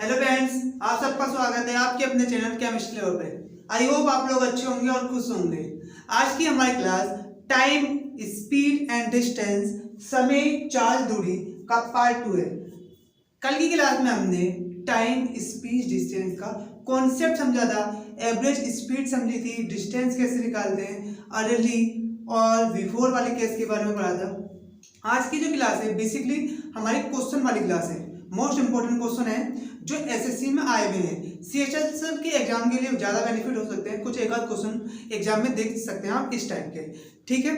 Hello friends, आप सबका स्वागत है आपके अपने चैनल केमिस्ट्री लैब पे। आई होप आप लोग अच्छे होंगे और खुश होंगे। आज की हमारी class time, speed and distance, समय, चाल, दूरी का पार्ट 2 है। कल की क्लास में हमने टाइम, स्पीड, डिस्टेंस का कॉन्सेप्ट समझा था, एवरेज स्पीड समझी थी, डिस्टेंस कैसे निकालते हैं, अर्ली और बिफोर वाले केस के बारे में पढ़ा था। आज की जो क्लास है बेसिकली हमारी क्वेश्चन वाली क्लास है। मोस्ट इंपॉर्टेंट क्वेश्चन है जो एसएससी में आए हुए हैं। सीएचएसएल के एग्जाम के लिए ज़्यादा बेनिफिट हो सकते हैं, कुछ एक आध क्वेश्चन एग्जाम में देख सकते हैं आप इस टाइप के। ठीक है,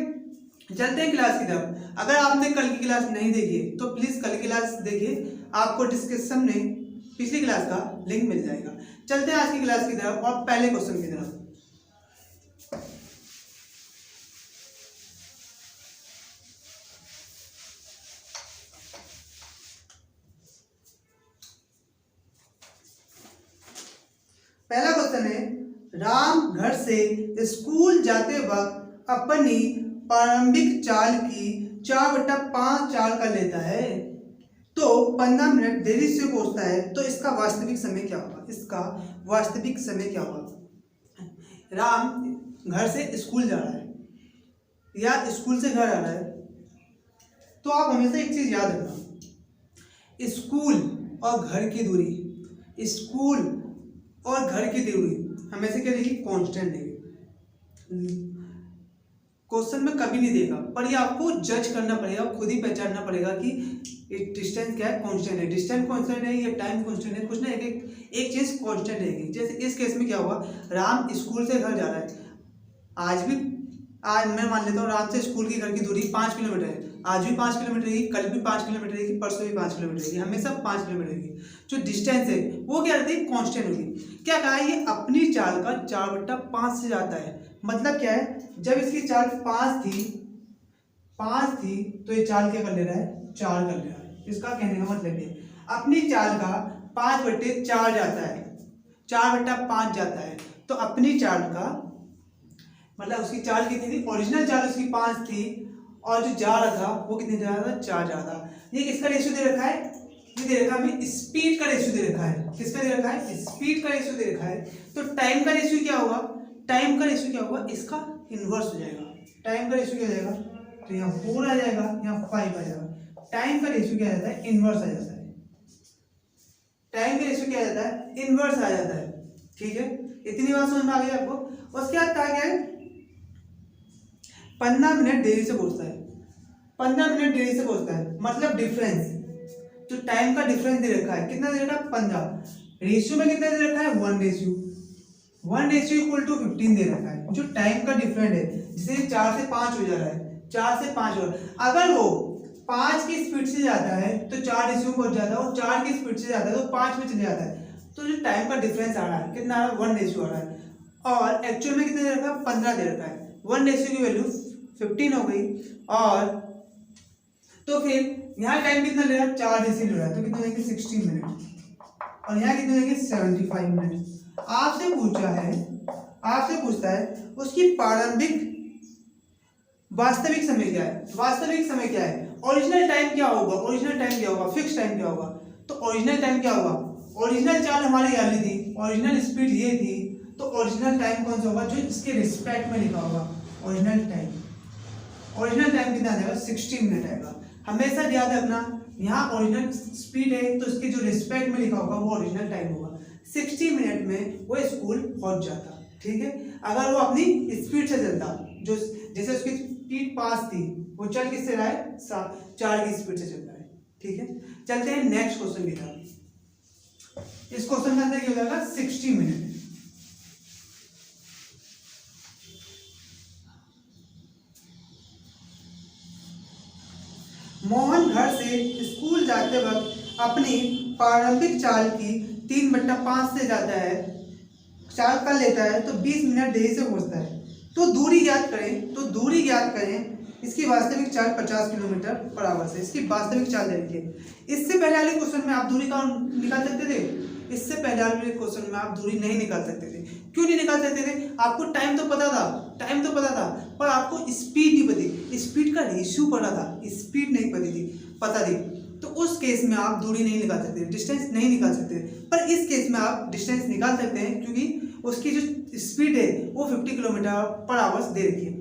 चलते हैं क्लास की तरफ। अगर आपने कल की क्लास नहीं देखी है तो प्लीज़ कल की क्लास देखिए, आपको डिस्क्रिप्शन में पिछली क्लास का लिंक मिल जाएगा। चलते हैं आज की क्लास की तरफ और पहले क्वेश्चन की तरफ। पहला क्वेश्चन है, राम घर से स्कूल जाते वक्त अपनी प्रारंभिक चाल की 4/5 चाल कर लेता है तो 15 मिनट देरी से पहुंचता है, तो इसका वास्तविक समय क्या होगा? इसका वास्तविक समय क्या होगा? राम घर से स्कूल जा रहा है या स्कूल से घर आ रहा है, तो आप हमेशा एक चीज याद रखना, स्कूल और घर की दूरी, स्कूल और घर की दूरी हमेशा क्या रहेगी? कांस्टेंट रहेगी। क्वेश्चन में कभी नहीं देगा, पर ये आपको जज करना पड़ेगा, खुद ही पहचानना पड़ेगा कि डिस्टेंस क्या है? कांस्टेंट है। डिस्टेंस कांस्टेंट है, ये टाइम कांस्टेंट है, कुछ ना एक चीज कांस्टेंट रहेगी। जैसे इस केस में क्या हुआ, राम स्कूल से घर जा रहा है। आज मैं मान लेता हूँ राम से स्कूल की घर की दूरी 5 किलोमीटर है। आज भी 5 किलोमीटर रहेगी, कल भी 5 किलोमीटर रहेगी, परसों भी 5 किलोमीटर रहेगी, हमेशा 5 किलोमीटर रहेगी। जो डिस्टेंस है वो क्या रहती है? कांस्टेंट होगी। क्या कहा है? ये अपनी चाल का 4/5 से जाता है। मतलब क्या है, जब इसकी चाल 5 थी तो ये चाल क्या कर ले रहा है? 4 कर ले रहा है। इसका कहने का मतलब है अपनी चाल का 5/4 जाता है, 4/5 जाता है। तो अपनी चाल का मतलब उसकी चाल कितनी थी? ओरिजिनल चाल उसकी 5 थी और जो जा रहा था वो कितनी जा रहा था? 4 जा रहा था। ये किसका रेशियो दे रखा है? ये दे रखा है हमें स्पीड का रेशियो दे रखा है। किसका दे रखा है? स्पीड का रेशियो दे रखा है। तो टाइम का रेशियो क्या होगा? टाइम का रेशियो क्या होगा? इसका इनवर्स हो जाएगा। टाइम का रेशियो क्या हो जाएगा? तो यहाँ 4 आ जाएगा, यहाँ 5 आ जाएगा। टाइम का रेशियो क्या आ जाता है? इनवर्स आ जाता है। टाइम का रेशियो क्या आ जाता है? इनवर्स आ जाता है। ठीक है, इतनी बात समझ में आ गई आपको। उसके बाद कहा गया है 15 मिनट देरी से पहुंचता है। 15 मिनट देरी से पहुंचता है मतलब डिफरेंस, जो टाइम का डिफरेंस दे रखा है, कितना दे रखा है? 15। रेशियो में कितना दे रखा है? 1:1 इक्वल टू 15 दे रखा है। जो टाइम का डिफरेंस है, जिसे 4 से 5 हो जा रहा है, 4 से 5 हो रहा है। अगर वो 5 की स्पीड से जाता है तो 4 रेशियो में पहुंच जाता है, और 4 की स्पीड से जाता है तो 5 में चले जाता है। तो जो टाइम का डिफरेंस आ रहा है कितना आ रहा है? 1 रेशियो आ रहा है। और एक्चुअल में कितना दे रखा है? 15 दे रखा है। 1 रेशियो की वैल्यू 15 हो गई। और तो फिर यहाँ टाइम कितना ले रहा है? 4 रेशियो ले रहा है, तो कितना देंगे? 60 मिनट। और यहाँ कितने देंगे? 75 मिनट। आपसे पूछता है उसकी प्रारंभिक वास्तविक समय क्या है? वास्तविक समय क्या है? ओरिजिनल टाइम क्या होगा? ओरिजिनल टाइम क्या होगा? फिक्स टाइम क्या होगा? तो ओरिजिनल टाइम क्या होगा? ओरिजिनल चाल हमारी वाली थी, ओरिजिनल स्पीड ये थी, तो ओरिजिनल टाइम कौन सा होगा? जो इसके रिस्पेक्ट में लिखा होगा ओरिजिनल टाइम। ओरिजिनल टाइम कितना आएगा? 60 मिनट आएगा। हमेशा याद रखना, यहाँ ओरिजिनल स्पीड है तो इसके जो रिस्पेक्ट में लिखा होगा वो ओरिजिनल टाइम होगा। 60 मिनट में वो स्कूल पहुंच जाता। ठीक है, अगर वो अपनी स्पीड से चलता, जो जैसे उसकी स्पीड 5 थी, वो चल किससे रहा है? 4 की स्पीड से चल रहा है। ठीक है, चलते हैं नेक्स्ट क्वेश्चन की तरफ। इस क्वेश्चन का आंसर क्या हो जाएगा? 60 मिनट। मोहन घर से स्कूल जाते वक्त अपनी प्रारंभिक चाल की 3/5 से जाता है, चाल कर लेता है तो 20 मिनट देरी से पहुंचता है। तो दूरी ज्ञात करें। इसकी वास्तविक चाल 50 किलोमीटर पर आवर से। इसकी वास्तविक चाल दे रखी है। इससे पहले वाले क्वेश्चन में आप दूरी का निकाल सकते थे, इससे पहले वाले क्वेश्चन में आप दूरी नहीं निकाल सकते थे। क्यों नहीं निकाल सकते थे? आपको टाइम तो पता था, पर आपको स्पीड नहीं पता, स्पीड का रेशियो पता था, स्पीड नहीं पता थी। तो उस केस में आप दूरी नहीं निकाल सकते, डिस्टेंस नहीं निकाल सकते। पर इस केस में आप डिस्टेंस निकाल सकते हैं, क्योंकि उसकी जो स्पीड है वो 50 किलोमीटर पर आवर्स दे रखी है।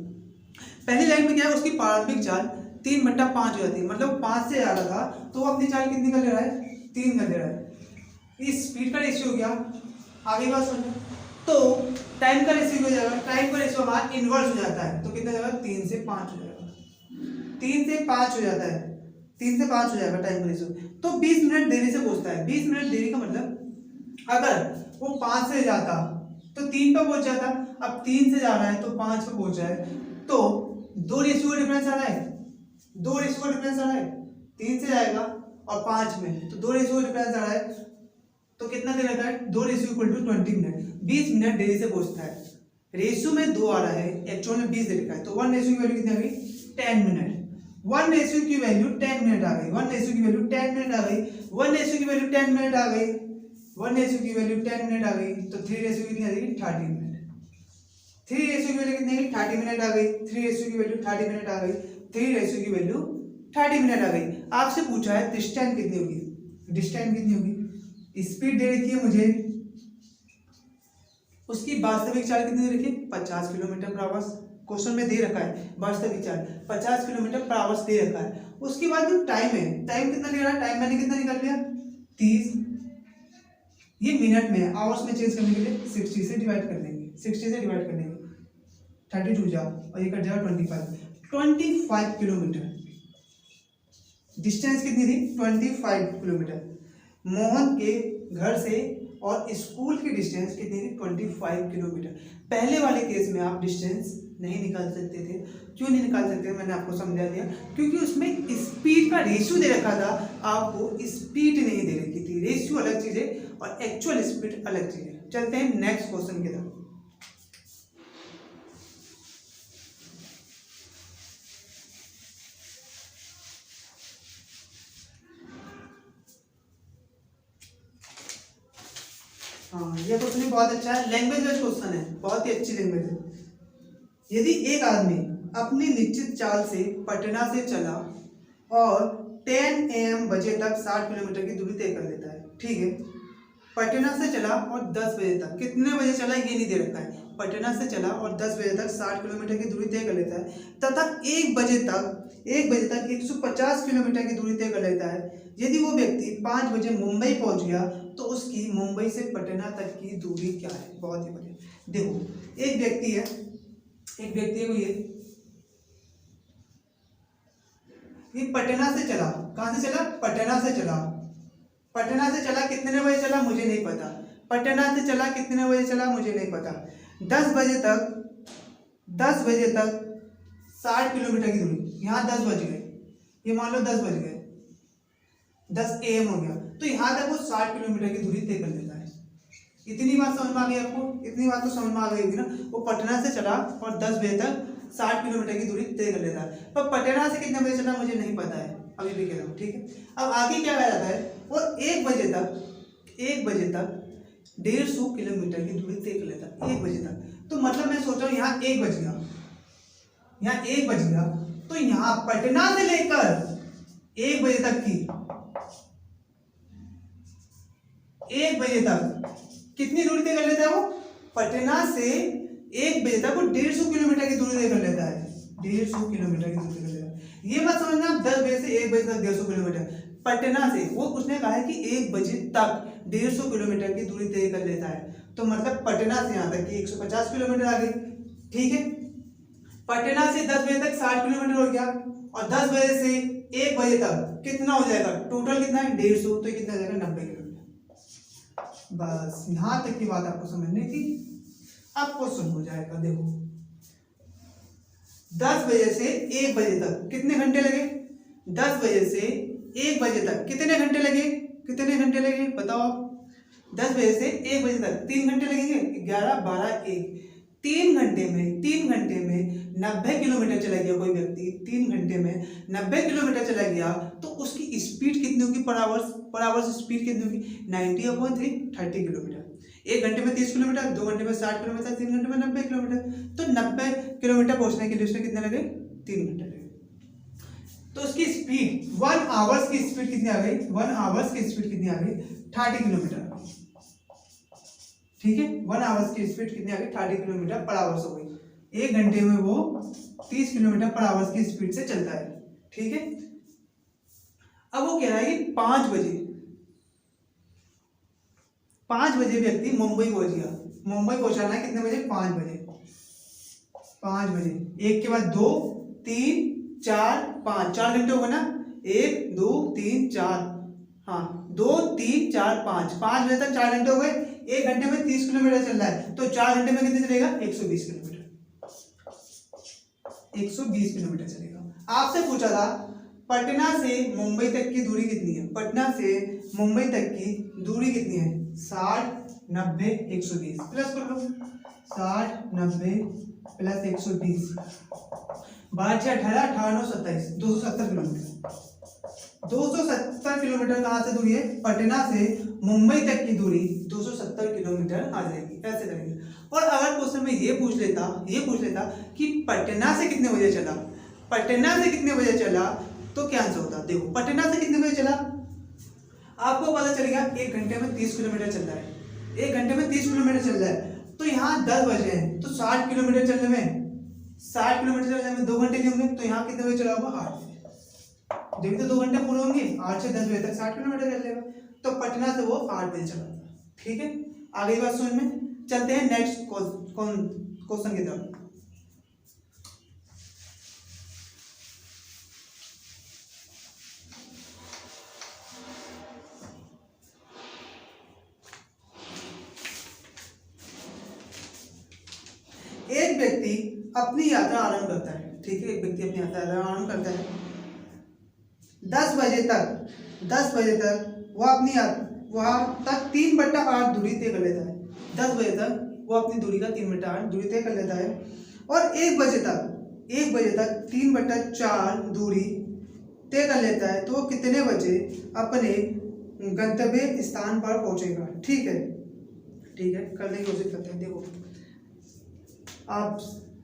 पहली लाइन में क्या है, उसकी प्रारंभिक चाल 3/5 हो जाती है, मतलब 5 से जा रहा था तो वो अपनी चाल कितनी कर ले रहा है, 3 कर ले रहा है। इस स्पीड का रेशियो हो गया। आगे बात समझो, तो टाइम का रेशियो हो जाएगा, टाइम का रेशियो हमारा इनवर्स हो जाता है, तो कितना जाएगा, 3 से 5 हो जाएगा, 3 से 5 हो जाता है, 3 से 5 हो जाएगा टाइम का रेशियो। तो 20 मिनट देरी से पहुंचता है। 20 मिनट देरी का मतलब अगर वो 5 से जाता तो 3 पे पहुंच जाता, अब 3 से जा रहा है तो 5 पे पहुंच जाए, तो 2 रेशियो का डिफरेंस आ रहा है, 2 रेशियो का डिफरेंस आ रहा है, 3 से जाएगा और 5 में, तो 2 रेशियो का डिफरेंस आ रहा है, तो कितना दे रखा है, 2 ratio equal to 20 minute, 20 minute देरी से पहुंचता है। रेशियो में 2 आ रहा है, एक्चुअल में 20 दे रखा है, तो 1 रेशियो की वैल्यू कितनी आ गई, 10 मिनट। 1 रेशियो की वैल्यू 10 मिनट आ गई, 1 रेशियो की वैल्यू 10 मिनट आ गई, 1 रेशियो की वैल्यू 10 मिनट आ गई, 1 रेशियो की वैल्यू 10 मिनट आ गई, तो 3 रेशियो कितनी आ जाएगी, 30 मिनट। 3 रेशियो की वैल्यू कितनी आ गई, 30 मिनट आ गई, 3 रेशियो की वैल्यू 30 मिनट आ गई, 3 रेशियो की वैल्यू 30 मिनट आ गई। आपसे पूछा है डिस्टेंस कितनी होगी, डिस्टेंस कितनी होगी, स्पीड दे रखी है मुझे, उसकी वास्तविक चाल कितनी दे रखी है, 50 किलोमीटर पर आवर्स। क्वेश्चन में दे रखा है वास्तविक चाल 50 किलोमीटर पर आवर्स दे रखा है। उसके बाद जो टाइम है, टाइम कितना ले रहा है, टाइम मैंने कितना निकाल लिया, 30, ये मिनट में है, आवर्स में चेंज करने के लिए 60 से डिवाइड कर देंगे, 60 से डिवाइड कर देंगे, 32 जा और ये कट जाएगा 25 किलोमीटर। डिस्टेंस कितनी थी, 25 किलोमीटर। मोहन के घर से और स्कूल की डिस्टेंस कितनी थी, 25 किलोमीटर। पहले वाले केस में आप डिस्टेंस नहीं निकाल सकते थे। क्यों नहीं निकाल सकते, मैंने आपको समझा दिया, क्योंकि उसमें स्पीड का रेशियो दे रखा था, आपको स्पीड नहीं दे रखी थी। रेशियो अलग चीज है और एक्चुअल स्पीड अलग चीज है। चलते हैं नेक्स्ट क्वेश्चन की तरफ। हाँ, ये क्वेश्चन बहुत अच्छा है, लैंग्वेज बेस्ड क्वेश्चन है, बहुत ही अच्छी लैंग्वेज है। यदि एक आदमी अपनी निश्चित चाल से पटना से चला और 10 AM बजे तक 60 किलोमीटर की दूरी तय कर लेता है, ठीक है, पटना से चला और 10 बजे तक, कितने बजे चला ये नहीं दे रखा है, पटना से चला और 10 बजे तक 60 किलोमीटर की दूरी तय कर लेता है, तथा 1 बजे तक 150 किलोमीटर की दूरी तय कर लेता है। यदि वो व्यक्ति 5 बजे मुंबई पहुंच गया तो उसकी मुंबई से पटना तक की दूरी क्या है। बहुत ही बढ़िया। देखो, एक व्यक्ति है को ये पटना से चला, कहां से चला, पटना से चला, पटना से चला, कितने बजे चला मुझे नहीं पता, पटना से चला कितने बजे चला मुझे नहीं पता, 10 बजे तक 60 किलोमीटर की दूरी, यहाँ 10 बज गए, ये मान लो 10 बज गए, 10 AM हो गया, तो यहाँ तक वो 60 किलोमीटर की दूरी तय कर लेता है। इतनी बात समझ में आ गई आपको, इतनी बात तो समझ में आ गई होगी ना। वो पटना से चला और 10 बजे तक 60 किलोमीटर की दूरी तय कर लेता है, पर पटना से कितने बजे चला मुझे नहीं पता है, अभी भी कह रहा हूँ, ठीक है। अब आगे क्या कहा जाता है, और 1 बजे तक 150 किलोमीटर की दूरी तय कर लेता है, 1 बजे तक। तो मतलब मैं सोच रहा हूँ यहाँ 1 बज गया, तो यहाँ पटना से लेकर 1 बजे तक की, 1 बजे तक कितनी दूरी तय कर लेता है वो, पटना से 1 बजे तक वो 150 किलोमीटर की दूरी तय कर लेता है, 150 किलोमीटर की दूरी तय कर लेता है। ये मत समझना 10 बजे से 1 बजे तक 150 किलोमीटर, पटना से, वो उसने कहा है कि 1 बजे तक 150 किलोमीटर की दूरी तय कर लेता है, तो मतलब पटना से यहाँ तक की 150 किलोमीटर आ गई, ठीक है। पटना से 10 बजे तक 60 किलोमीटर हो गया, और 10 बजे से 1 बजे तक कितना हो जाएगा, टोटल कितना है 150, तो कितना हो जाएगा 90 किलोमीटर। बस यहां तक की बात आपको समझनी थी। अब क्वेश्चन हो जाएगा, देखो 10 बजे से 1 बजे तक कितने घंटे लगे, 10 बजे से 1 बजे तक कितने घंटे लगे बताओ। 10 बजे से 1 बजे तक 3 घंटे लगेंगे, 11 12 1, 3 घंटे में 90 किलोमीटर चला गया कोई व्यक्ति, 3 घंटे में 90 किलोमीटर चला गया, तो उसकी स्पीड कितनी होगी पर आवर्स स्पीड कितनी होगी, 90/3, 30 किलोमीटर। 1 घंटे में 30 किलोमीटर, 2 घंटे में 60 किलोमीटर, 3 घंटे में 90 किलोमीटर, तो 90 किलोमीटर पहुंचने के लिए उसने कितने लगे, 3 घंटे लगे। तो उसकी स्पीड 1 आवर्स की स्पीड कितनी आ गई, 1 आवर्स की स्पीड कितनी आ गई, 30 किलोमीटर। ठीक है, 1 आवर्स की स्पीड कितनी आ गई, 30 किलोमीटर पर आवर्स हो गई। 1 घंटे में वो 30 किलोमीटर पर आवर्स की स्पीड से चलता है। ठीक है, अब वो कह रहा है कि 5 बजे व्यक्ति मुंबई पहुंच गया। मुंबई पहुंचाना है कितने बजे, 5 बजे। 5 बजे, एक के बाद 2 3 4 5, 4 घंटे हो गए ना, 1 2 3 4, हाँ 2 3 4 5, 5 बजे तक 4 घंटे हो गए। 1 घंटे में 30 किलोमीटर चल रहा है, तो 4 घंटे में कितने चलेगा, 120 किलोमीटर। 120 किलोमीटर चलेगा। आपसे पूछा था पटना से मुंबई तक की दूरी कितनी है, पटना से मुंबई तक की दूरी कितनी है, 60 90 120, प्लस कर लो 60 90 प्लस 120, 12 6 18 18 9 27, 270 किलोमीटर। 270 किलोमीटर कहाँ से दूरी है, पटना से मुंबई तक की दूरी 270 किलोमीटर आ जाएगी। ऐसे करेंगे। और अगर क्वेश्चन में ये पूछ लेता कि पटना से कितने बजे चला, पटना से कितने बजे चला, तो क्या आंसर होता। देखो पटना से कितने बजे चला, आपको पता चलेगा 1 घंटे में 30 किलोमीटर चल रहा है, 1 घंटे में 30 किलोमीटर चल रहा है, तो यहाँ 10 बजे हैं, तो 60 किलोमीटर चलने में 2 घंटे नहीं होंगे, तो यहाँ कितने बजे चला होगा, 8 बजे। जब तो 2 घंटे पूरे होंगे, 8 से 10 बजे तक 60 किलोमीटर चल लेगा, तो पटना से वो 8 बजे चला था। ठीक है, आगे बात समझ में। चलते हैं नेक्स्ट क्वेश्चन की तरफ। एक व्यक्ति अपनी यात्रा आरंभ करता है। ठीक है, एक व्यक्ति अपनी यात्रा आरंभ करता है। 10 बजे तक वह अपनी वहां तक 3/8 दूरी तय कर लेता है। 10 बजे तक वो अपनी दूरी का 3/8 दूरी तय कर लेता है, और 1 बजे तक 3/4 दूरी तय कर लेता है, तो वो कितने बजे अपने गंतव्य स्थान पर पहुंचेगा। ठीक है, करने की कोशिश करते हैं। देखो आप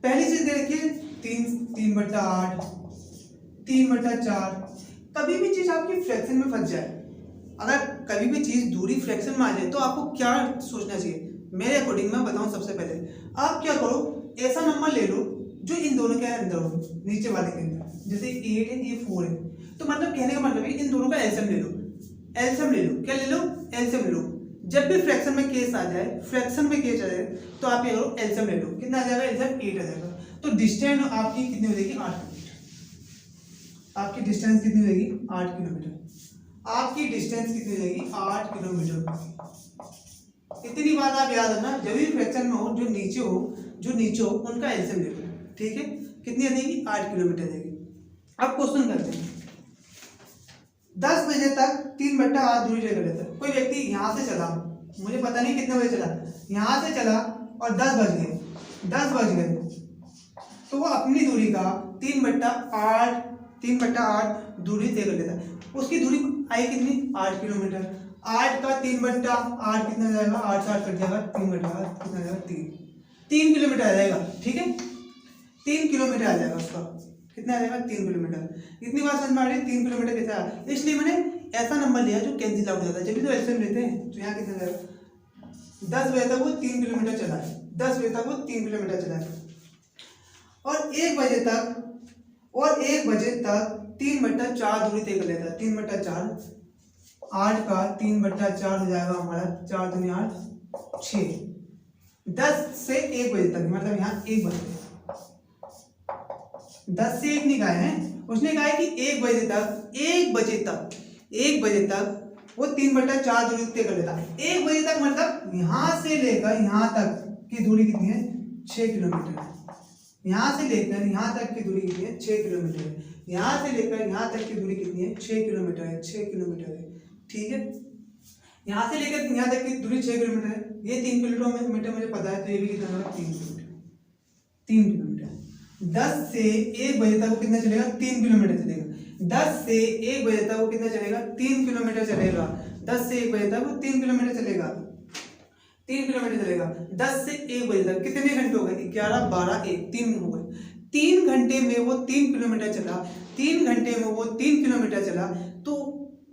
पहली चीज देखिए, 3/8 3/4। कभी भी चीज आपकी फ्रैक्शन में फंस जाए, अगर कभी भी चीज दूरी फ्रैक्शन में आ जाए, तो आपको क्या सोचना चाहिए, मेरे अकॉर्डिंग मैं बताऊं। सबसे पहले आप क्या करो, ऐसा नंबर ले लो जो इन दोनों के अंदर हो, नीचे वाले के अंदर। जैसे 8 है, ये 4 है, तो मतलब कहने का मतलब है इन दोनों का एलसीएम ले लो। क्या ले लो, एलसीएम ले लो। जब भी फ्रैक्शन में केस आ जाए, तो आप ये करो, एलसीएम ले लो। कितना आ जाएगा, एलसीएम 8 आ जाएगा। तो डिस्टेंस आपकी कितनी हो जाएगी, 8 किलोमीटर। आपकी डिस्टेंस कितनी हो जाएगी, 8 किलोमीटर। आपकी डिस्टेंस कितनी हो जाएगी, 8 किलोमीटर। इतनी बात आप याद रखना, जब भी फ्रैक्शन में हो, जो नीचे हो उनका एलसीएम ले लो। ठीक है, कितनी आ जाएगी, 8 किलोमीटर जाएगी। अब क्वेश्चन करते हैं। 10 बजे तक 3/8 दूरी तय कर लेता है। कोई व्यक्ति यहाँ से चला, मुझे पता नहीं कितने बजे चला, यहाँ से चला और 10 बज गए, तो वो अपनी दूरी का 3/8 दूरी तय कर लेता है। उसकी दूरी आई कितनी, 8 किलोमीटर। 8 का 3/8 कितना जाएगा, 8 से 8 कट जाएगा, 3/8 कितना जाएगा, 3 किलोमीटर आ जाएगा। ठीक है, 3 किलोमीटर आ जाएगा उसका, कितना आ जाएगा, 3 किलोमीटर। इतनी बात समझ में आ रही है, 3 किलोमीटर कैसे आया, इसलिए मैंने ऐसा नंबर लिया जो कैंसिल आउट हो जाता है। जब भी तो एलसीएम लेते हैं, तो यहाँ कितना जाएगा, 10 बजे तक वो 3 किलोमीटर चला है, 10 बजे तक वो 3 किलोमीटर चला है, और 1 बजे तक 3/4 दूरी तय कर लेता है। 3/4, 8 का 3/4 हो जाएगा हमारा, 4 दूनी 8 6। 10 से 1 बजे तक, मतलब यहाँ 1 बजे, 10 से 1 नहीं कहा है, उसने कहा है कि 1 बजे तक वो 3/4 दूरी तय कर लेता है। 1 बजे तक मतलब यहाँ से लेकर यहाँ तक की दूरी कितनी है, 6 किलोमीटर है। यहाँ से लेकर यहाँ तक की दूरी कितनी है, 6 किलोमीटर है। यहाँ से लेकर यहाँ तक की दूरी कितनी है, 6 किलोमीटर है, 6 किलोमीटर है। ठीक है, यहाँ से लेकर यहाँ तक की दूरी 6 किलोमीटर है। ये 3 किलोमीटर मुझे पता है, तो ये भी कितना होगा, 3 किलोमीटर। 10 से 1 बजे तक वो कितना चलेगा, 3 किलोमीटर चलेगा। 10 से 1 बजे तक वो कितना चलेगा, 3 किलोमीटर चलेगा। 10 से 1 बजे तक वो 3 किलोमीटर चलेगा, 3 किलोमीटर चलेगा। 10 से 1 बजे तक कितने घंटे हो गए, 11 12 1 3 हो गए। 3 घंटे में वो 3 किलोमीटर चला, 3 घंटे में वो 3 किलोमीटर चला, तो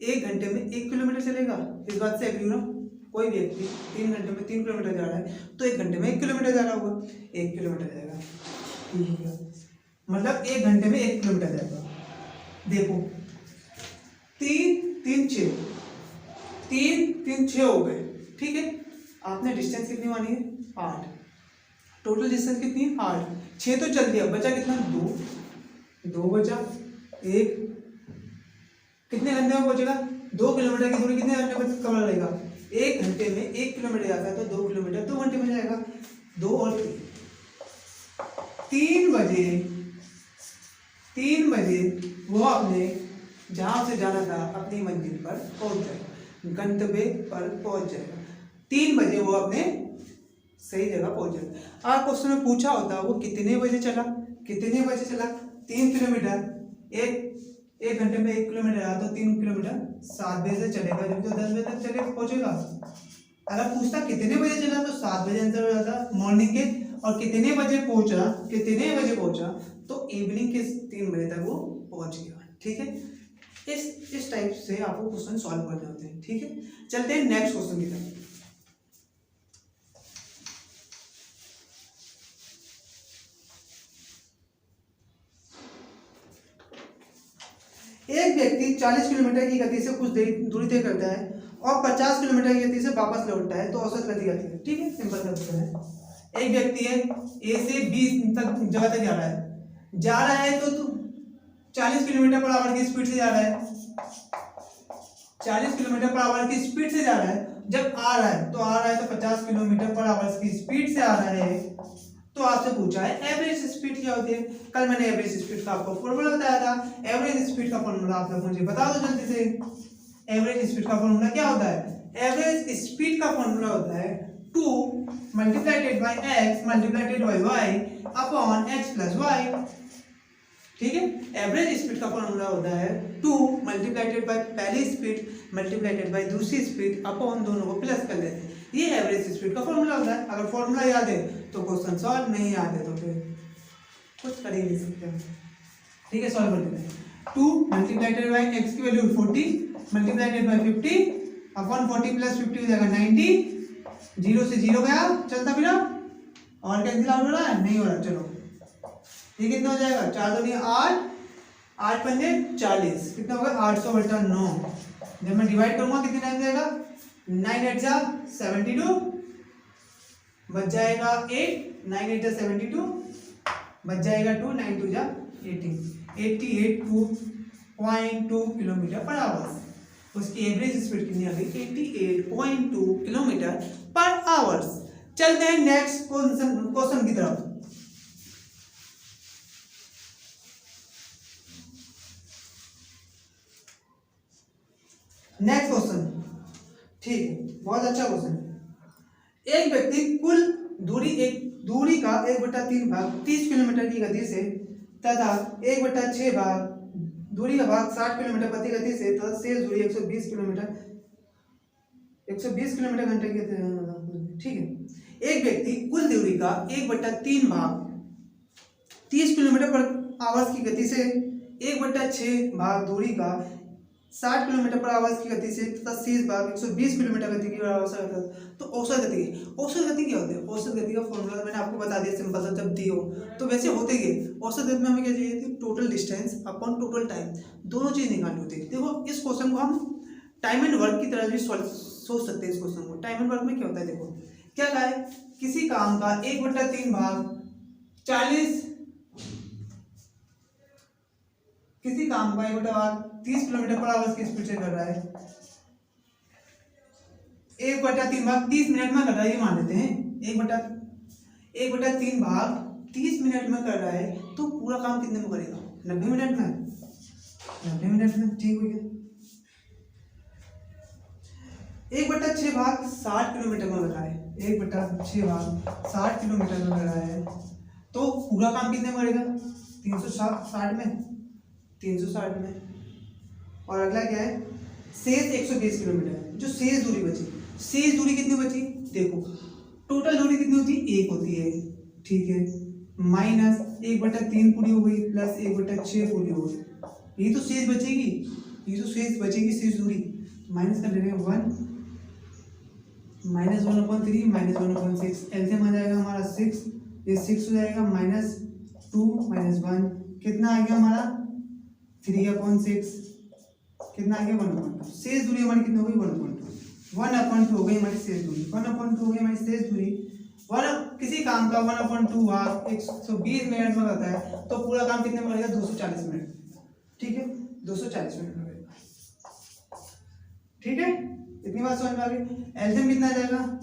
1 घंटे में 1 किलोमीटर चलेगा। इस बात से एग्री हो ना? कोई व्यक्ति 3 घंटे में 3 किलोमीटर जा रहा है तो 1 घंटे में 1 किलोमीटर जा रहा होगा, 1 किलोमीटर जाएगा, ठीक है, मतलब 1 घंटे में 1 किलोमीटर जाएगा। देखो 3 3 6, 3 3 6 हो गए, ठीक है। आपने डिस्टेंस कितनी मानी है? 8। टोटल डिस्टेंस कितनी है? 8। 6 तो चल दिया, बचा कितना? 2 बचा, 1 कितने घंटे में पहुंचेगा? 2 किलोमीटर की दूरी कितने घंटे में कवर रहेगा? 1 घंटे में 1 किलोमीटर जाता है तो 2 किलोमीटर 2 घंटे में जाएगा। 2 और 3 बजे वो अपने जहाँ से जाना था अपनी मंजिल पर पहुंच जाएगा, गंतव्य पर पहुंच जाएगा। 3 बजे वो अपने सही जगह पहुंच जाएगा। आप क्वेश्चन में पूछा होता वो कितने बजे चला, कितने बजे चला? 3 किलोमीटर, एक घंटे में 1 किलोमीटर आया तो 3 किलोमीटर 7 बजे से चलेगा, जब तो 10 बजे तक चले पहुंचेगा। अगर पूछता कितने बजे चला तो 7 बजे आंसर हो जाता मॉर्निंग के, और कितने बजे पहुंचा तो इवनिंग के 3 बजे तक वो पहुंच गया, ठीक है। इस टाइप से आपको क्वेश्चन सॉल्व करने होते हैं, ठीक है। चलते हैं नेक्स्ट क्वेश्चन की तरफ। एक व्यक्ति 40 किलोमीटर की गति से कुछ दूरी तय करता है और 50 किलोमीटर की गति से वापस लौटता है तो औसत गति आती है, ठीक है। सिंपल सा क्वेश्चन है। एक व्यक्ति है ए से बी तक जगह तक जा रहा है तो 40 किलोमीटर पर आवर की स्पीड से जा रहा है, 40 किलोमीटर पर आवर की स्पीड से जा रहा है। जब आ रहा है तो 50 किलोमीटर पर आवर की स्पीड से आ रहा है। तो आपसे पूछा है एवरेज स्पीड क्या होती है। कल मैंने एवरेज स्पीड का आपको फॉर्मूला बताया था। एवरेज स्पीड का फॉर्मूला आप लोग मुझे बता दो जल्दी से। एवरेज स्पीड का फॉर्मूला क्या होता है? एवरेज स्पीड का फॉर्मूला होता है 2 मल्टीप्लाइडेड bye x मल्टीप्लाइडेड bye y upon x plus y, ठीक है। एवरेज स्पीड का फॉर्मूला होता है 2 मल्टीप्लाइडेड बाय पहली स्पीड मल्टीप्लाइडेड बाय दूसरी स्पीड अपॉन दोनों को प्लस कर लेते हैं। ये एवरेज स्पीड का फॉर्मूला होता है। अगर फॉर्मूला याद है तो क्वेश्चन सॉल्व, नहीं याद है तो फिर कुछ कर ही नहीं सकते, ठीक है। सॉल्व कर देते हैं। 2 मल्टीप्लाइडेड बाय x की वैल्यू 40 मल्टीप्लाइडेड बाय 50 अपॉन 40 प्लस 50 हो जाएगा 90। 0 से 0 गया, चलता फिर और कैंसिल आउट हो रहा है? नहीं हो रहा। चलो ये कितना हो जाएगा? 4 दूनी 8, 8 पंजे 40, कितना होगा? 800/9। जब मैं डिवाइड करूंगा कितने टाइम जाएगा? 9 8 जा 72, बच जाएगा 8, 9 8 जा 72, बच जाएगा 2, 9 2 जा 18, 88.2 किलोमीटर पर आवर। उसकी एवरेज स्पीड कितनी आ गई? 88.2 किलोमीटर पर आवर्स। चलते हैं नेक्स्ट क्वेश्चन की तरफ। नेक्स्ट क्वेश्चन, ठीक है, बहुत अच्छा क्वेश्चन है। एक व्यक्ति कुल दूरी का 1/3 भाग 30 किलोमीटर की गति से तथा 1/6 भाग दूरी का भाग 60 किलोमीटर प्रति गति से तथा शेष दूरी 120 किलोमीटर घंटे की गति, ठीक है। एक व्यक्ति कुल दूरी का 1/3 भाग 30 किलोमीटर पर आवर्स की गति से 1/6 भाग दूरी का 60 किलोमीटर पर आवर्स की गति से तथा शेष भाग 120 किलोमीटर गति की औसत गति। तो औसत गति क्या होती है? औसत गति का फॉर्मूला मैंने आपको बता दिया, सिंपल सा। जब दी हो तो वैसे होते ही औसत गति में हमें क्या चाहिए थी? Total distance upon total time, दोनों चीज निकालनी होती है। देखो इस क्वेश्चन को हम टाइम एंड वर्क की तरह भी सोच सकते हैं। इस क्वेश्चन को टाइम एंड वर्क में क्या होता है? देखो क्या कहा है, किसी काम का 1/3 भाग 40, किसी काम का 1/3 30 किलोमीटर पर आवर्स की स्पीड से कर रहा है। 1/3 भाग 30 मिनट में कर रहा है, ये मान लेते हैं। 1/3 भाग 30 मिनट में कर रहा है तो पूरा काम कितने में करेगा? 90 मिनट में। 90 मिनट में, ठीक हो गया। 1/6 भाग 60 किलोमीटर में कर रहा है। 1/6 भाग 60 किलोमीटर में कर रहा है तो पूरा काम कितने में करेगा? 360 में, 360 में। और अगला क्या है? शेष 120 किलोमीटर, जो शेष दूरी बची। शेष दूरी कितनी बची? देखो टोटल दूरी कितनी होती है? 1 होती है, ठीक है, माइनस 1/3 पूरी हो गई प्लस 1/6 पूरी हो गई, ये तो शेष बचेगी, ये तो शेष बचेगी शेष दूरी। माइनस कर ले रहे हैं 1 -1/3 -1/6, एलसीएम आ जाएगा हमारा 6, ये 6 हो जाएगा -2 -1 कितना आ गया हमारा 3/6, कितना आ गया 1/2। शेष दूरी हमारी कितनी हो गई 1/2, 1/2 हो गई हमारी शेष दूरी, 1/2 हो गई हमारी शेष दूरी। किसी काम का 1/2 हुआ 120 मिनट में होता है तो पूरा काम कितने में लगेगा 240 मिनट, ठीक है 240 मिनट लगेगा, ठीक है इतनी बात समझ में आ गई। एलसीएम कितना आ जाएगा,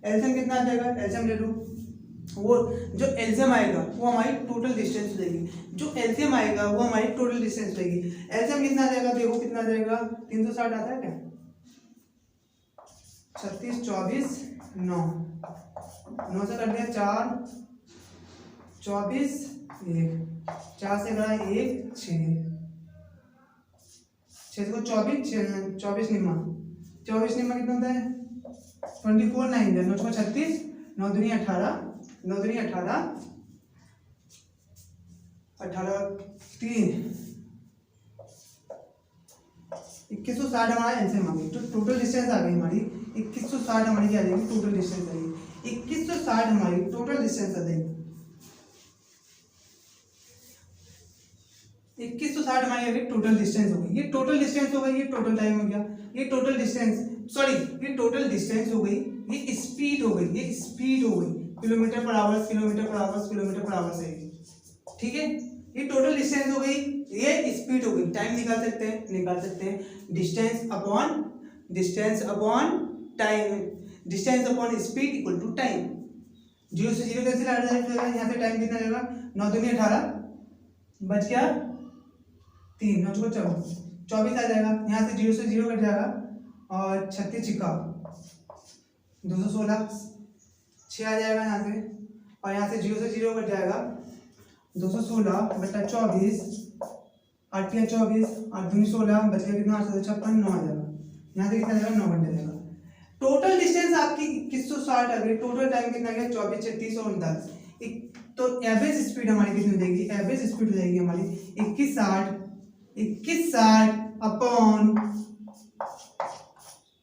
एलसीएम कितना आ जाएगा, एलसीएम ले लो, वो जो एलसीएम आएगा वो हमारी टोटल डिस्टेंस देगी, जो एलसीएम आएगा वो हमारी टोटल डिस्टेंस देगी। एलसीएम कितना आ जाएगा, देखो कितना आ जाएगा 360 आता है क्या, 36 24 9 से कर दिया 4 24 1 4 से करा 1 6 को 24 निम्मा कितना होता है 24 9 9 को 36 9 दूनी 18 9 दूनी 18 3 2160 हमारा एलसीएम आ गई, तो टोटल डिस्टेंस आ गई हमारी 2160 हमारी क्या आ जाएगी टोटल डिस्टेंस आ जाएगी, 2160 हमारी टोटल डिस्टेंस आ जाएगी, 2160 हमारी टोटल डिस्टेंस हो गई। ये टोटल डिस्टेंस हो गई, ये टोटल टाइम हो गया, ये टोटल डिस्टेंस सॉरी ये टोटल डिस्टेंस हो गई, ये स्पीड हो गई, ये स्पीड हो गई किलोमीटर पर आवर्स है, ठीक है ये टोटल डिस्टेंस हो गई, ये स्पीड हो गई। टाइम निकाल सकते हैं distance upon time, distance upon speed equal to time. 0 से 0 कैसे लाया जाएगा, यहाँ से टाइम कितना जाएगा 9 दूनी 18 बच गया 3 9 को 24 आ जाएगा, यहाँ से 0 से 0 कट जाएगा और 36 छिक्का 216 6 आ जाएगा यहाँ से, और यहाँ से 0 से 0 कट जाएगा 216 बटा 24 8 या 24 8 दूनी 16 बच गया कितना 856 9 आ जाएगा, यहाँ से कितना जाएगा 9 घंटे जाएगा। टोटल डिस्टेंस आपकी 2160 आ गई, टोटल टाइम कितना गया 24 36 और 39। तो एवरेज स्पीड हमारी कितनी हो जाएगी, एवरेज स्पीड हो जाएगी हमारी 2160 अपॉन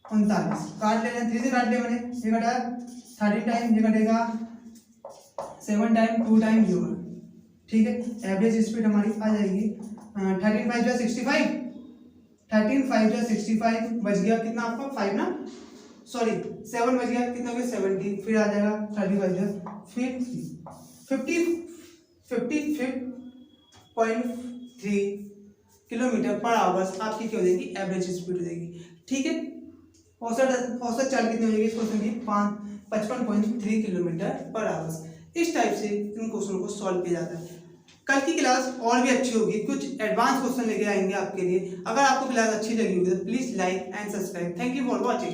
39, काट लेना 3 से काट लिया मैंने, ये कटा 13 टाइम, ये कटेगा 7 टाइम 2 टाइम ये होगा, ठीक है एवरेज स्पीड हमारी आ जाएगी 13 5 जो 65 13 5 जो 65 बच गया कितना आपका 5 ना सॉरी 7 बच गया कितना हो गया 70, फिर आ जाएगा 35 जो 55.3 किलोमीटर पर आवर्स आपकी क्या हो जाएगी एवरेज स्पीड हो जाएगी, ठीक है। औसत चाल कितनी हो जाएगी इस क्वेश्चन की 55.3 किलोमीटर पर आवर्स। इस टाइप से इन क्वेश्चनों को सॉल्व किया जाता है। कल की क्लास और भी अच्छी होगी, कुछ एडवांस क्वेश्चन लेके आएंगे आपके लिए। अगर आपको क्लास अच्छी लगी होगी तो please like and subscribe. Thank you for watching.